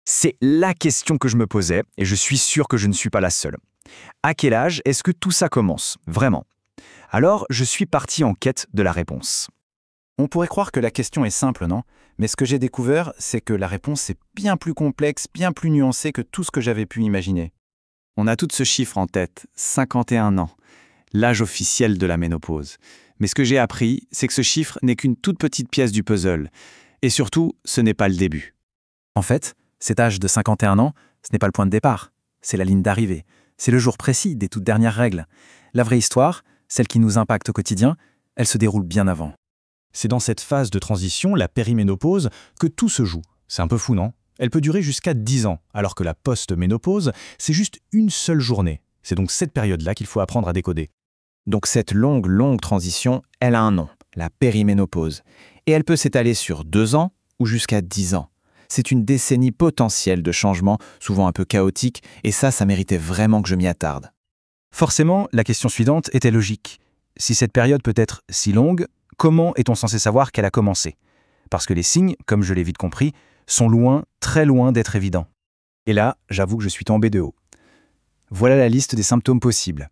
C'est la question que je me posais et je suis sûr que je ne suis pas la seule. À quel âge est-ce que tout ça commence, vraiment? Alors, je suis parti en quête de la réponse. On pourrait croire que la question est simple, non? Mais ce que j'ai découvert, c'est que la réponse est bien plus complexe, bien plus nuancée que tout ce que j'avais pu imaginer. On a tout ce chiffre en tête, 51 ans, l'âge officiel de la ménopause. Mais ce que j'ai appris, c'est que ce chiffre n'est qu'une toute petite pièce du puzzle. Et surtout, ce n'est pas le début. En fait, cet âge de 51 ans, ce n'est pas le point de départ, c'est la ligne d'arrivée. C'est le jour précis des toutes dernières règles. La vraie histoire, celle qui nous impacte au quotidien, elle se déroule bien avant. C'est dans cette phase de transition, la périménopause, que tout se joue. C'est un peu fou, non? Elle peut durer jusqu'à 10 ans, alors que la post-ménopause, c'est juste une seule journée. C'est donc cette période-là qu'il faut apprendre à décoder. Donc cette longue transition, elle a un nom, la périménopause. Et elle peut s'étaler sur 2 ans ou jusqu'à 10 ans. C'est une décennie potentielle de changements, souvent un peu chaotiques, et ça méritait vraiment que je m'y attarde. Forcément, la question suivante était logique. Si cette période peut être si longue, comment est-on censé savoir qu'elle a commencé? Parce que les signes, comme je l'ai vite compris, sont loin, très loin d'être évidents. Et là, j'avoue que je suis tombé de haut. Voilà la liste des symptômes possibles.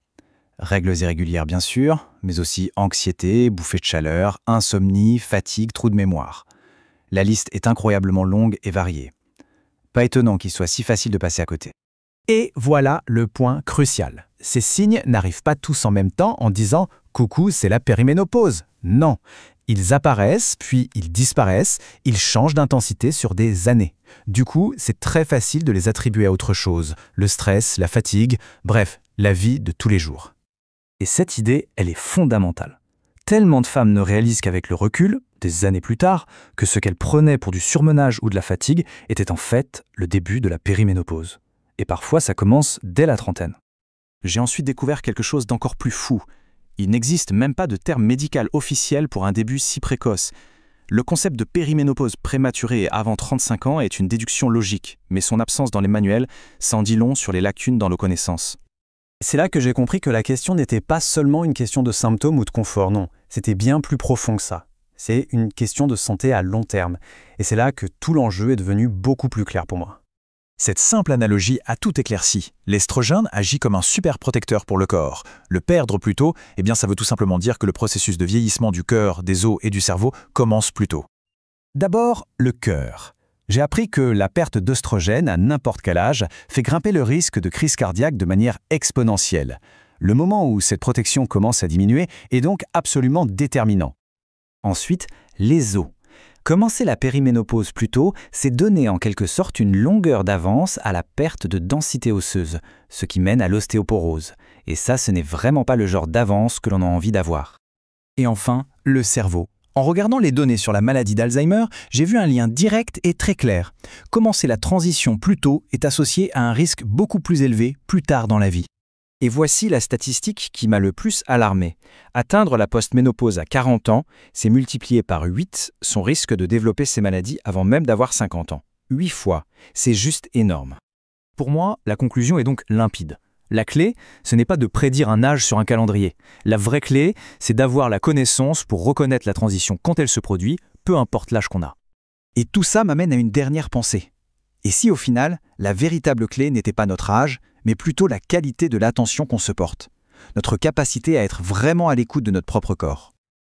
Règles irrégulières bien sûr, mais aussi anxiété, bouffée de chaleur, insomnie, fatigue, trou de mémoire. La liste est incroyablement longue et variée. Pas étonnant qu'il soit si facile de passer à côté. Et voilà le point crucial. Ces signes n'arrivent pas tous en même temps en disant « Coucou, c'est la périménopause ». Non, ils apparaissent, puis ils disparaissent, ils changent d'intensité sur des années. Du coup, c'est très facile de les attribuer à autre chose, le stress, la fatigue, bref, la vie de tous les jours. Et cette idée, elle est fondamentale. Tellement de femmes ne réalisent qu'avec le recul, des années plus tard, que ce qu'elles prenaient pour du surmenage ou de la fatigue était en fait le début de la périménopause. Et parfois, ça commence dès la trentaine. J'ai ensuite découvert quelque chose d'encore plus fou. Il n'existe même pas de terme médical officiel pour un début si précoce. Le concept de périménopause prématurée avant 35 ans est une déduction logique, mais son absence dans les manuels s'en dit long sur les lacunes dans nos connaissances. C'est là que j'ai compris que la question n'était pas seulement une question de symptômes ou de confort, non. C'était bien plus profond que ça. C'est une question de santé à long terme. Et c'est là que tout l'enjeu est devenu beaucoup plus clair pour moi. Cette simple analogie a tout éclairci. L'estrogène agit comme un super protecteur pour le corps. Le perdre plus tôt, eh bien ça veut tout simplement dire que le processus de vieillissement du cœur, des os et du cerveau commence plus tôt. D'abord, le cœur. J'ai appris que la perte d'œstrogène à n'importe quel âge fait grimper le risque de crise cardiaque de manière exponentielle. Le moment où cette protection commence à diminuer est donc absolument déterminant. Ensuite, les os. Commencer la périménopause plus tôt, c'est donner en quelque sorte une longueur d'avance à la perte de densité osseuse, ce qui mène à l'ostéoporose. Et ça, ce n'est vraiment pas le genre d'avance que l'on a envie d'avoir. Et enfin, le cerveau. En regardant les données sur la maladie d'Alzheimer, j'ai vu un lien direct et très clair. Commencer la transition plus tôt est associé à un risque beaucoup plus élevé plus tard dans la vie. Et voici la statistique qui m'a le plus alarmé. Atteindre la postménopause à 40 ans, c'est multiplier par 8 son risque de développer ces maladies avant même d'avoir 50 ans. 8 fois, c'est juste énorme. Pour moi, la conclusion est donc limpide. La clé, ce n'est pas de prédire un âge sur un calendrier. La vraie clé, c'est d'avoir la connaissance pour reconnaître la transition quand elle se produit, peu importe l'âge qu'on a. Et tout ça m'amène à une dernière pensée. Et si au final, la véritable clé n'était pas notre âge, mais plutôt la qualité de l'attention qu'on se porte, notre capacité à être vraiment à l'écoute de notre propre corps.